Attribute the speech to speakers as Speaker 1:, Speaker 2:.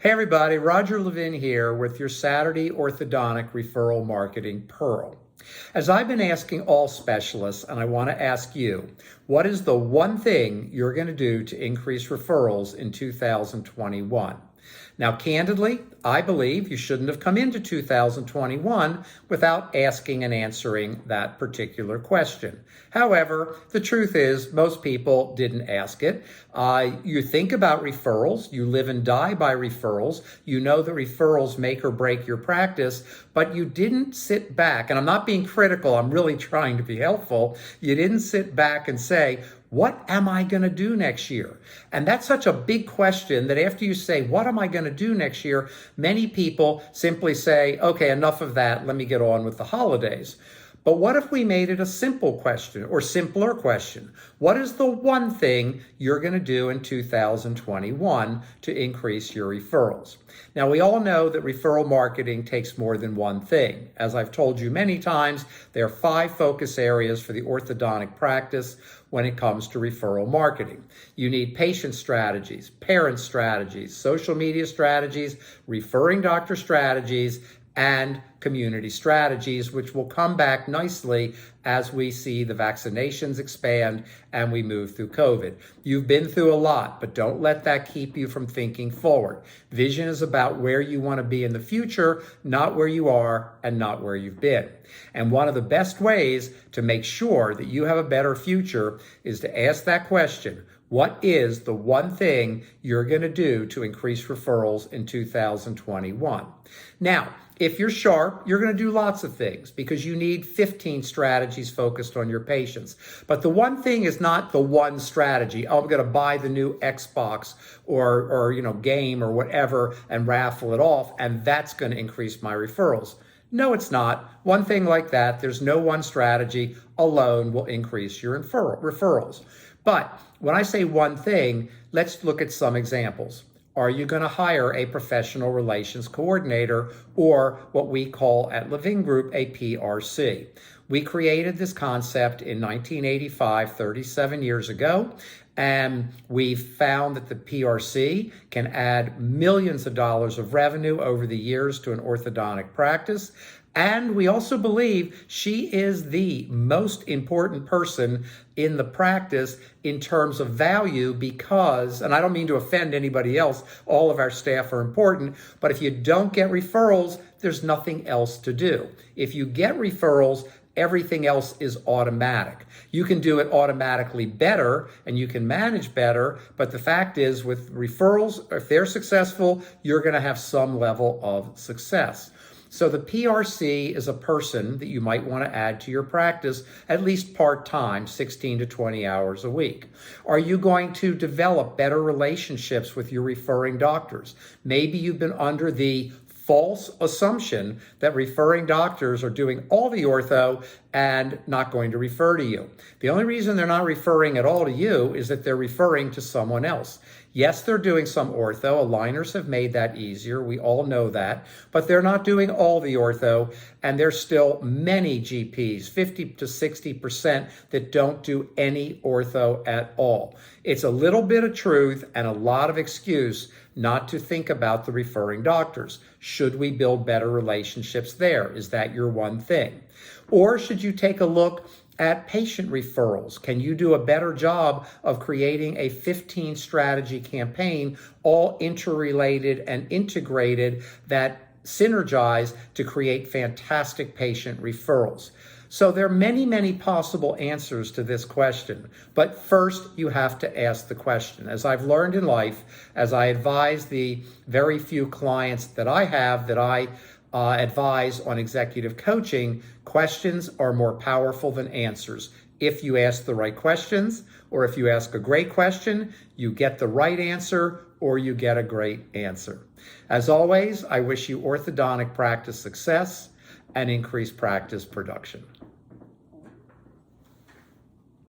Speaker 1: Hey everybody, Roger Levin here with your Saturday Orthodontic Referral Marketing Pearl. As I've been asking all specialists, and I want to ask you, what is the one thing you're going to do to increase referrals in 2021? Now, candidly, I believe you shouldn't have come into 2021 without asking and answering that particular question. However, the truth is most people didn't ask it. You think about referrals, you live and die by referrals, you know that referrals make or break your practice, but you didn't sit back, and I'm not being critical, I'm really trying to be helpful. You didn't sit back and say, what am I going to do next year? And that's such a big question that after you say, what am I going to do next year? Many people simply say, okay, enough of that. Let me get on with the holidays. But what if we made it a simple question or simpler question? What is the one thing you're going to do in 2021 to increase your referrals? Now, we all know that referral marketing takes more than one thing. As I've told you many times, there are 5 focus areas for the orthodontic practice when it comes to referral marketing. You need patient strategies, parent strategies, social media strategies, referring doctor strategies, and community strategies, which will come back nicely as we see the vaccinations expand and we move through COVID. You've been through a lot, but don't let that keep you from thinking forward. Vision is about where you want to be in the future, not where you are and not where you've been. And one of the best ways to make sure that you have a better future is to ask that question. What is the one thing you're going to do to increase referrals in 2021? Now, if you're sharp, you're going to do lots of things because you need 15 strategies focused on your patients. But the one thing is not the one strategy. Oh, I'm going to buy the new Xbox or game or whatever and raffle it off, and that's going to increase my referrals. No, it's not. One thing like that, there's no one strategy alone will increase your referrals. But when I say one thing, let's look at some examples. Are you going to hire a professional relations coordinator, or what we call at Levin Group a PRC? We created this concept in 1985, 37 years ago, and we found that the PRC can add millions of dollars of revenue over the years to an orthodontic practice. And we also believe she is the most important person in the practice in terms of value because, and I don't mean to offend anybody else, all of our staff are important, but if you don't get referrals, there's nothing else to do. If you get referrals, everything else is automatic. You can do it automatically better and you can manage better, but the fact is with referrals, if they're successful, you're going to have some level of success. So the PRC is a person that you might want to add to your practice at least part-time, 16 to 20 hours a week. Are you going to develop better relationships with your referring doctors? Maybe you've been under the false assumption that referring doctors are doing all the ortho and not going to refer to you. The only reason they're not referring at all to you is that they're referring to someone else. Yes, they're doing some ortho. Aligners have made that easier. We all know that. But they're not doing all the ortho, and there's still many GPs, 50 to 60%, that don't do any ortho at all. It's a little bit of truth and a lot of excuse not to think about the referring doctors. Should we build better relationships there? Is that your one thing? Or should you take a look at patient referrals? Can you do a better job of creating a 15 strategy campaign, all interrelated and integrated, that synergize to create fantastic patient referrals? So there are many, many possible answers to this question. But first, you have to ask the question. As I've learned in life, as I advise the very few clients that I have that I advise on executive coaching, questions are more powerful than answers. If you ask the right questions, or if you ask a great question, you get the right answer or you get a great answer. As always, I wish you orthodontic practice success and increased practice production.